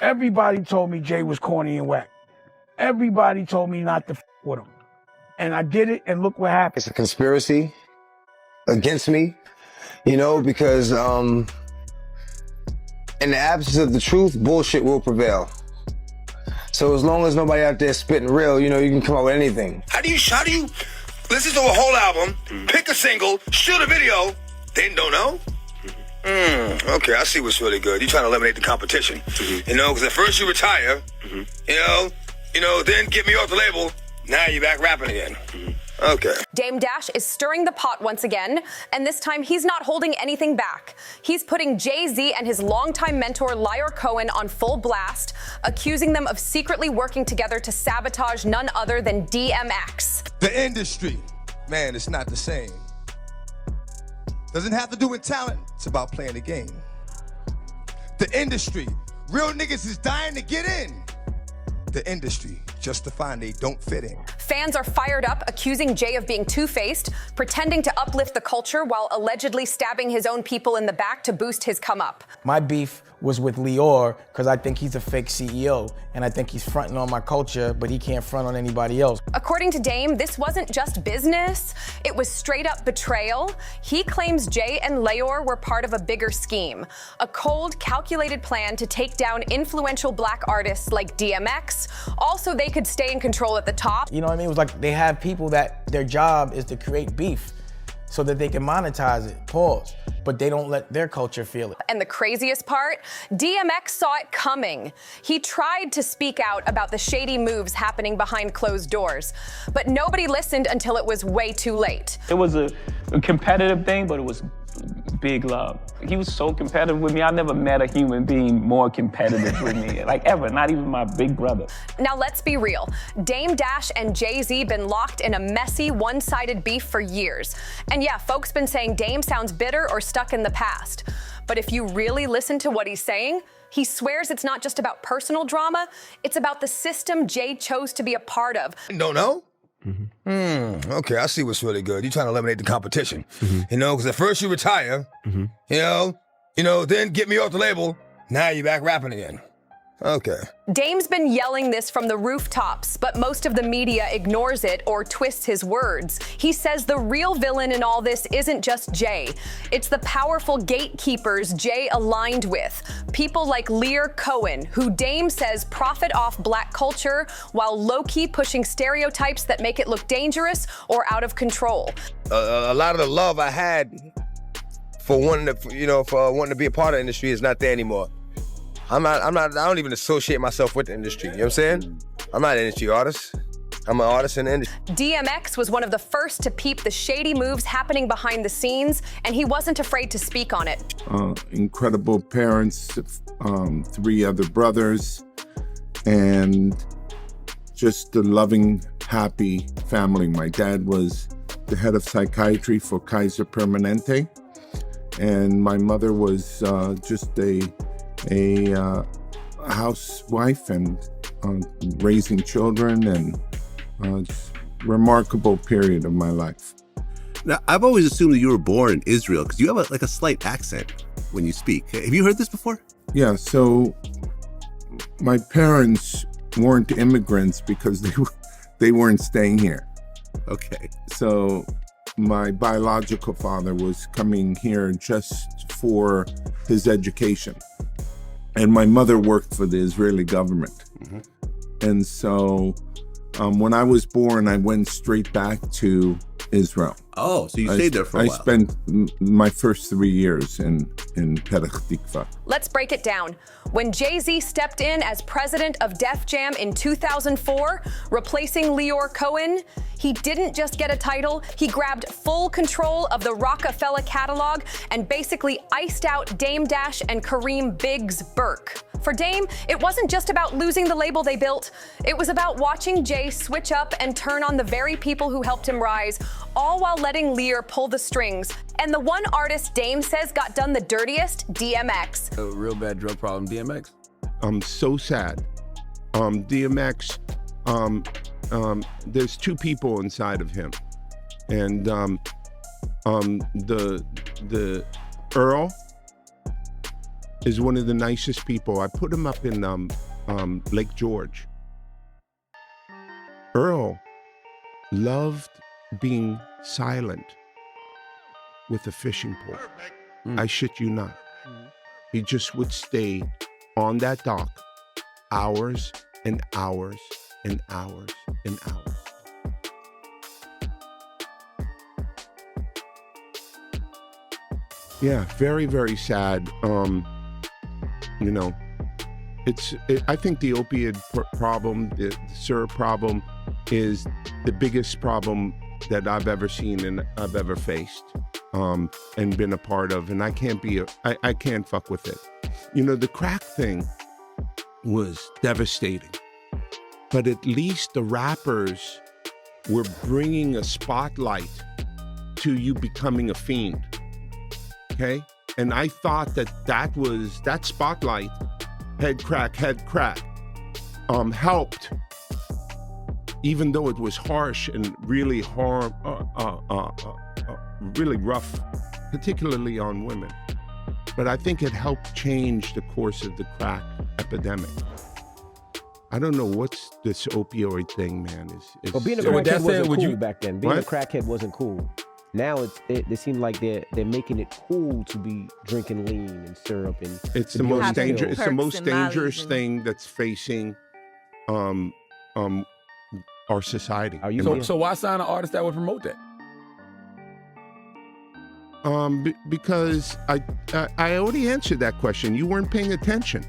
Everybody told me Jay was corny and whack. Everybody told me not to f with him. And I did it, and look what happened. It's a conspiracy against me, you know, because in the absence of the truth, bullshit will prevail. So as long as nobody out there spitting real, you know, you can come up with anything. How do you listen to a whole album, pick a single, shoot a video, then don't know? Okay, I see what's really good. You're trying to eliminate the competition. You know, because at first you retire, you know, then get me off the label, now you're back rapping again. Okay. Dame Dash is stirring the pot once again, and this time he's not holding anything back. He's putting Jay Z and his longtime mentor Leor Cohen on full blast, accusing them of secretly working together to sabotage none other than DMX. The industry, man, it's not the same. Doesn't have to do with talent, it's about playing the game. The industry, real niggas is dying to get in. The industry, justifying they don't fit in. Fans are fired up, accusing Jay of being two-faced, pretending to uplift the culture while allegedly stabbing his own people in the back to boost his come-up. My beef was with Leor because I think he's a fake CEO, and I think he's fronting on my culture, but he can't front on anybody else. According to Dame, this wasn't just business, it was straight-up betrayal. He claims Jay and Leor were part of a bigger scheme, a cold, calculated plan to take down influential black artists like DMX, also they could stay in control at the top. You know what I mean? It was like they have people that their job is to create beef so that they can monetize it, pause. But they don't let their culture feel it. And the craziest part, DMX saw it coming. He tried to speak out about the shady moves happening behind closed doors, but nobody listened until it was way too late. It was a competitive thing, but it was big love. He was so competitive with me. I never met a human being more competitive with me, like ever, not even my big brother. Now let's be real. Dame Dash and Jay Z been locked in a messy, one-sided beef for years. And yeah, folks been saying Dame sounds bitter or stuck in the past. But if you really listen to what he's saying, he swears it's not just about personal drama, it's about the system Jay chose to be a part of. Don't know? Okay, I see what's really good. You're trying to eliminate the competition. You know, because at first you retire, you know, then get me off the label, now you're back rapping again. Okay. Dame's been yelling this from the rooftops, but most of the media ignores it or twists his words. He says the real villain in all this isn't just Jay. It's the powerful gatekeepers Jay aligned with. People like Leor Cohen, who Dame says profit off black culture while low-key pushing stereotypes that make it look dangerous or out of control. A lot of the love I had for wanting to be a part of the industry is not there anymore. I don't even associate myself with the industry, you know what I'm saying? I'm not an industry artist. I'm an artist in the industry. DMX was one of the first to peep the shady moves happening behind the scenes, and he wasn't afraid to speak on it. Incredible parents, 3 other brothers, and just a loving, happy family. My dad was the head of psychiatry for Kaiser Permanente, and my mother was just a housewife and raising children, and remarkable period of my life. Now, I've always assumed that you were born in Israel because you have a slight accent when you speak. Have you heard this before? Yeah, so my parents weren't immigrants because they weren't staying here. Okay. So my biological father was coming here just for his education. And my mother worked for the Israeli government. And so when I was born, I went straight back to Israel. Oh, so you stayed there for a while. I spent my first 3 years in Petach Tikva. Let's break it down. When Jay Z stepped in as president of Def Jam in 2004, replacing Leor Cohen, he didn't just get a title, he grabbed full control of the Rockefeller catalog and basically iced out Dame Dash and Kareem Biggs Burke. For Dame, it wasn't just about losing the label they built, it was about watching Jay switch up and turn on the very people who helped him rise, all while letting Leor pull the strings. And the one artist Dame says got done the dirtiest, DMX. A real bad drug problem, DMX? I'm so sad. DMX, there's 2 people inside of him. And the Earl is one of the nicest people. I put him up in Lake George. Earl loved being silent with a fishing pole. I shit you not. He just would stay on that dock hours and hours and hours and hours. Yeah, very, very sad. You know, I think the opioid problem, the syrup problem, is the biggest problem that I've ever seen and I've ever faced, and been a part of. And I can't fuck with it. You know, the crack thing was devastating, but at least the rappers were bringing a spotlight to you becoming a fiend. Okay, and I thought that spotlight, head crack, helped, even though it was harsh and really really rough, particularly on women. But I think it helped change the course of the crack epidemic. I don't know what's this opioid thing, man. But being a crackhead wasn't cool back then. Being a crackhead wasn't cool. Now they seem like they're making it cool to be drinking lean and syrup and. It's the most dangerous. It's the most dangerous thing that's facing, our society. So why sign an artist that would promote that? Because I already answered that question. You weren't paying attention.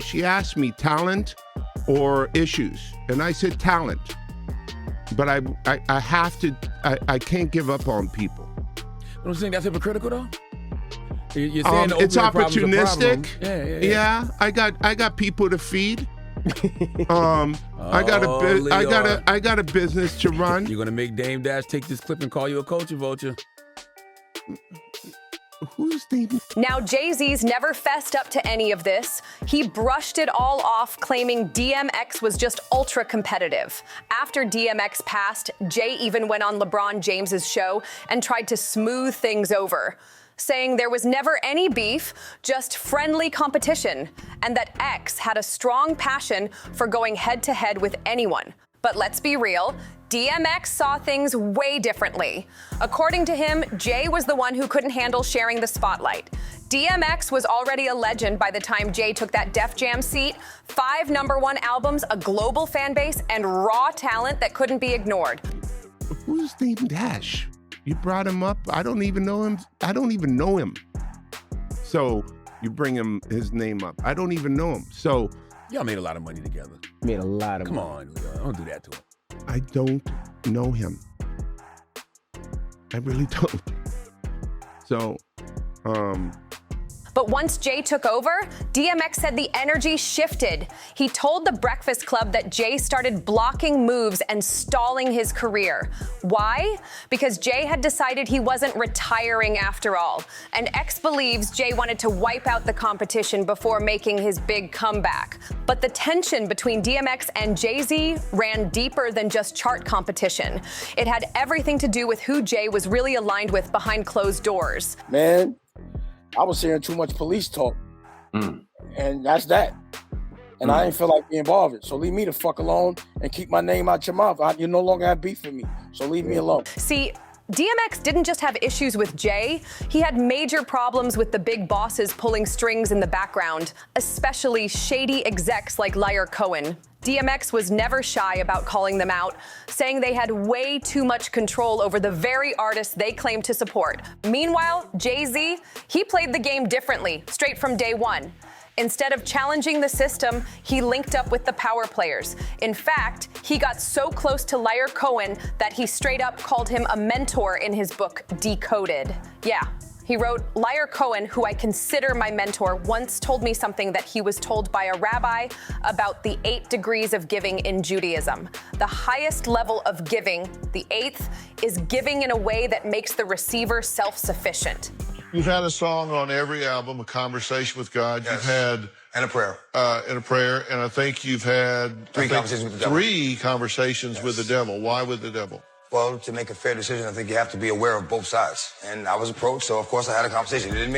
She asked me talent or issues, and I said talent. But I have to. I can't give up on people. Don't you think that's hypocritical though? You're saying it's opportunistic. Yeah. I got people to feed. I got a business to run. You're gonna make Dame Dash take this clip and call you a culture vulture. Who's Dame? Now, Jay Z's never fessed up to any of this. He brushed it all off, claiming DMX was just ultra competitive. After DMX passed, Jay even went on LeBron James's show and tried to smooth things over, saying there was never any beef, just friendly competition, and that X had a strong passion for going head-to-head with anyone. But let's be real, DMX saw things way differently. According to him, Jay was the one who couldn't handle sharing the spotlight. DMX was already a legend by the time Jay took that Def Jam seat, 5 #1 albums, a global fan base, and raw talent that couldn't be ignored. Who's Dame Dash? You brought him up. I don't even know him. So you bring his name up. I don't even know him. So y'all made a lot of money together. Made a lot of money. Come on, don't do that to him. I don't know him. I really don't. So, But once Jay took over, DMX said the energy shifted. He told The Breakfast Club that Jay started blocking moves and stalling his career. Why? Because Jay had decided he wasn't retiring after all. And X believes Jay wanted to wipe out the competition before making his big comeback. But the tension between DMX and Jay Z ran deeper than just chart competition. It had everything to do with who Jay was really aligned with behind closed doors. Man, I was hearing too much police talk, and that's that. And I ain't feel like being bothered. So leave me the fuck alone and keep my name out your mouth. You no longer have beef with me, so leave me alone. See, DMX didn't just have issues with Jay, he had major problems with the big bosses pulling strings in the background, especially shady execs like Leor Cohen. DMX was never shy about calling them out, saying they had way too much control over the very artists they claimed to support. Meanwhile, Jay Z, he played the game differently, straight from day one. Instead of challenging the system, he linked up with the power players. In fact, he got so close to Leor Cohen that he straight up called him a mentor in his book, Decoded. Yeah. He wrote, Leor Cohen, who I consider my mentor, once told me something that he was told by a rabbi about the 8 degrees of giving in Judaism. The highest level of giving, the 8th, is giving in a way that makes the receiver self-sufficient. You've had a song on every album, a conversation with God. Yes. You've had... And a prayer. And a prayer. And I think you've had... Three conversations with the devil. Three conversations with the devil. Why with the devil? Well, to make a fair decision, I think you have to be aware of both sides. And I was approached, so of course I had a conversation. It doesn't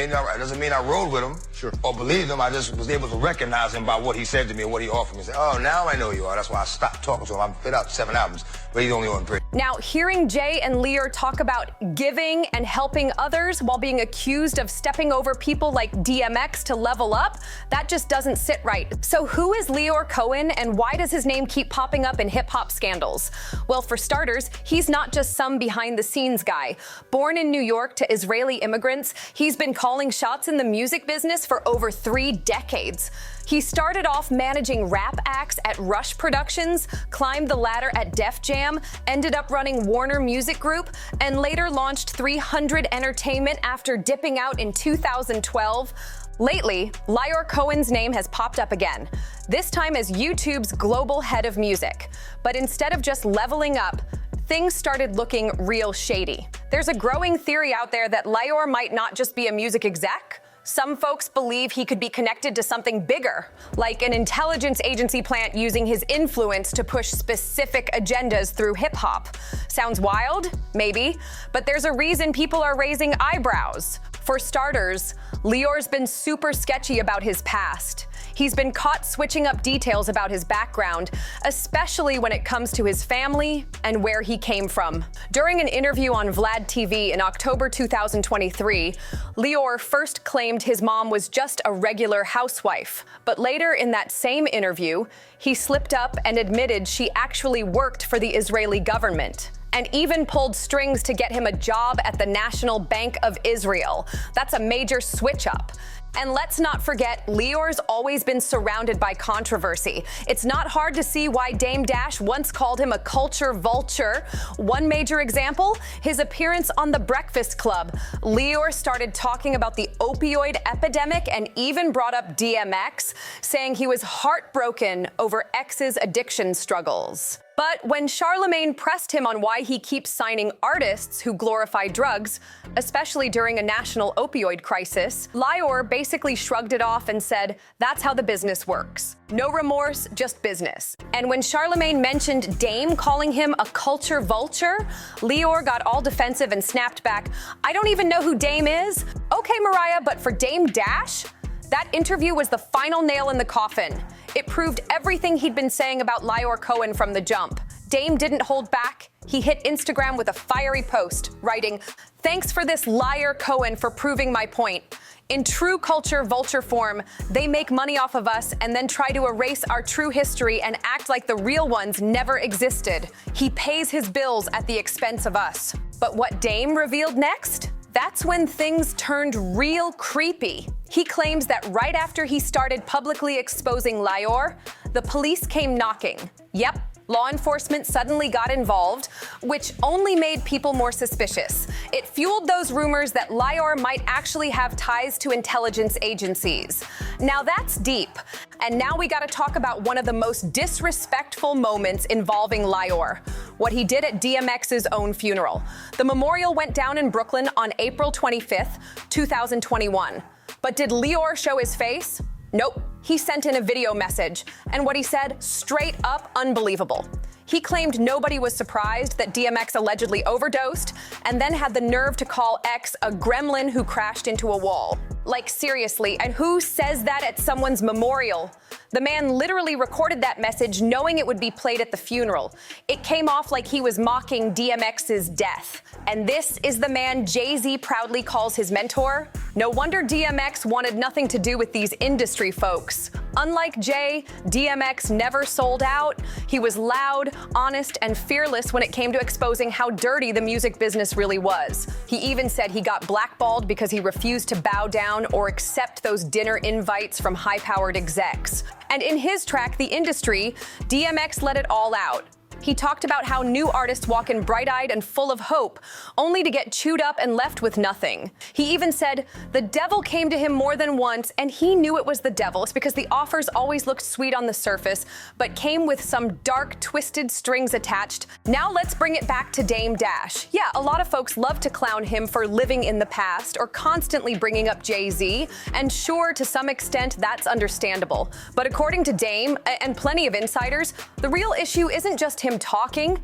mean I rode with him or believed him. I just was able to recognize him by what he said to me and what he offered me. I said, oh, now I know who you are. That's why I stopped talking to him. I've put out 7 albums, but he's only on 3. Now, hearing Jay and Leor talk about giving and helping others while being accused of stepping over people like DMX to level up, that just doesn't sit right. So who is Leor Cohen and why does his name keep popping up in hip-hop scandals? Well, for starters, he's not just some behind-the-scenes guy. Born in New York to Israeli immigrants, he's been calling shots in the music business for over 3 decades. He started off managing rap acts at Rush Productions, climbed the ladder at Def Jam, ended up running Warner Music Group, and later launched 300 Entertainment after dipping out in 2012. Lately, Leor Cohen's name has popped up again, this time as YouTube's global head of music. But instead of just leveling up, things started looking real shady. There's a growing theory out there that Leor might not just be a music exec. Some folks believe he could be connected to something bigger, like an intelligence agency plant using his influence to push specific agendas through hip-hop. Sounds wild? Maybe. But there's a reason people are raising eyebrows. For starters, Leor's been super sketchy about his past. He's been caught switching up details about his background, especially when it comes to his family and where he came from. During an interview on Vlad TV in October 2023, Leor first claimed his mom was just a regular housewife. But later in that same interview, he slipped up and admitted she actually worked for the Israeli government, and even pulled strings to get him a job at the National Bank of Israel. That's a major switch up. And let's not forget, Leor's always been surrounded by controversy. It's not hard to see why Dame Dash once called him a culture vulture. One major example, his appearance on The Breakfast Club. Leor started talking about the opioid epidemic and even brought up DMX, saying he was heartbroken over X's addiction struggles. But when Charlemagne pressed him on why he keeps signing artists who glorify drugs, especially during a national opioid crisis, Leor basically shrugged it off and said, that's how the business works. No remorse, just business. And when Charlemagne mentioned Dame calling him a culture vulture, Leor got all defensive and snapped back, I don't even know who Dame is. Okay, Mariah, but for Dame Dash? That interview was the final nail in the coffin. It proved everything he'd been saying about Leor Cohen from the jump. Dame didn't hold back. He hit Instagram with a fiery post, writing, thanks for this Leor Cohen for proving my point. In true culture vulture form, they make money off of us and then try to erase our true history and act like the real ones never existed. He pays his bills at the expense of us. But what Dame revealed next? That's when things turned real creepy. He claims that right after he started publicly exposing Leor, the police came knocking. Yep, law enforcement suddenly got involved, which only made people more suspicious. It fueled those rumors that Leor might actually have ties to intelligence agencies. Now that's deep. And now we gotta talk about one of the most disrespectful moments involving Leor, what he did at DMX's own funeral. The memorial went down in Brooklyn on April 25th, 2021. But did Leor show his face? Nope. He sent in a video message, and what he said, straight up unbelievable. He claimed nobody was surprised that DMX allegedly overdosed, and then had the nerve to call X a gremlin who crashed into a wall. Like, seriously, and who says that at someone's memorial? The man literally recorded that message knowing it would be played at the funeral. It came off like he was mocking DMX's death. And this is the man Jay Z proudly calls his mentor? No wonder DMX wanted nothing to do with these industry folks. Unlike Jay, DMX never sold out. He was loud, honest, and fearless when it came to exposing how dirty the music business really was. He even said he got blackballed because he refused to bow down or accept those dinner invites from high-powered execs. And in his track, The Industry, DMX let it all out. He talked about how new artists walk in bright-eyed and full of hope, only to get chewed up and left with nothing. He even said the devil came to him more than once, and he knew it was the devil. It's because the offers always looked sweet on the surface, but came with some dark, twisted strings attached. Now let's bring it back to Dame Dash. Yeah, a lot of folks love to clown him for living in the past or constantly bringing up Jay Z, and sure, to some extent, that's understandable. But according to Dame, and plenty of insiders, the real issue isn't just him talking,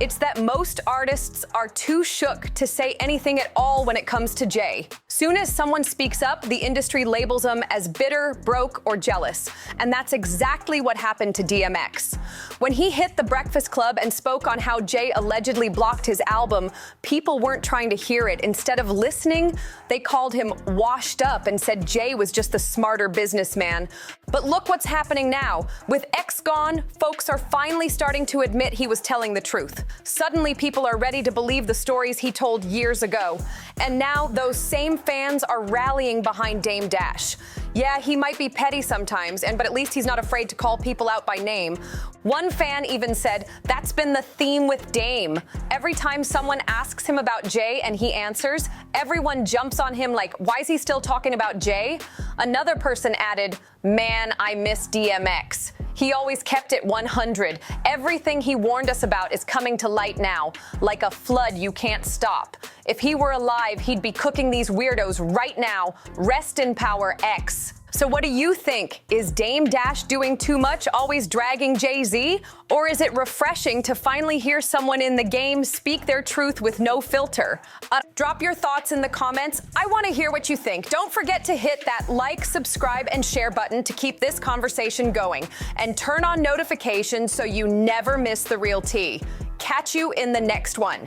It's that most artists are too shook to say anything at all when it comes to Jay. Soon as someone speaks up, the industry labels them as bitter, broke, or jealous. And that's exactly what happened to DMX. When he hit The Breakfast Club and spoke on how Jay allegedly blocked his album, people weren't trying to hear it. Instead of listening, they called him washed up and said Jay was just the smarter businessman. But look what's happening now. With X gone, folks are finally starting to admit he was telling the truth. Suddenly, people are ready to believe the stories he told years ago. And now, those same fans are rallying behind Dame Dash. Yeah, he might be petty sometimes, but at least he's not afraid to call people out by name. One fan even said, that's been the theme with Dame. Every time someone asks him about Jay and he answers, everyone jumps on him like, why is he still talking about Jay? Another person added, man, I miss DMX. He always kept it 100. Everything he warned us about is coming to light now, like a flood you can't stop. If he were alive, he'd be cooking these weirdos right now. Rest in power, X. So what do you think? Is Dame Dash doing too much, always dragging Jay Z? Or is it refreshing to finally hear someone in the game speak their truth with no filter? Drop your thoughts in the comments. I want to hear what you think. Don't forget to hit that like, subscribe, and share button to keep this conversation going. And turn on notifications so you never miss the real tea. Catch you in the next one.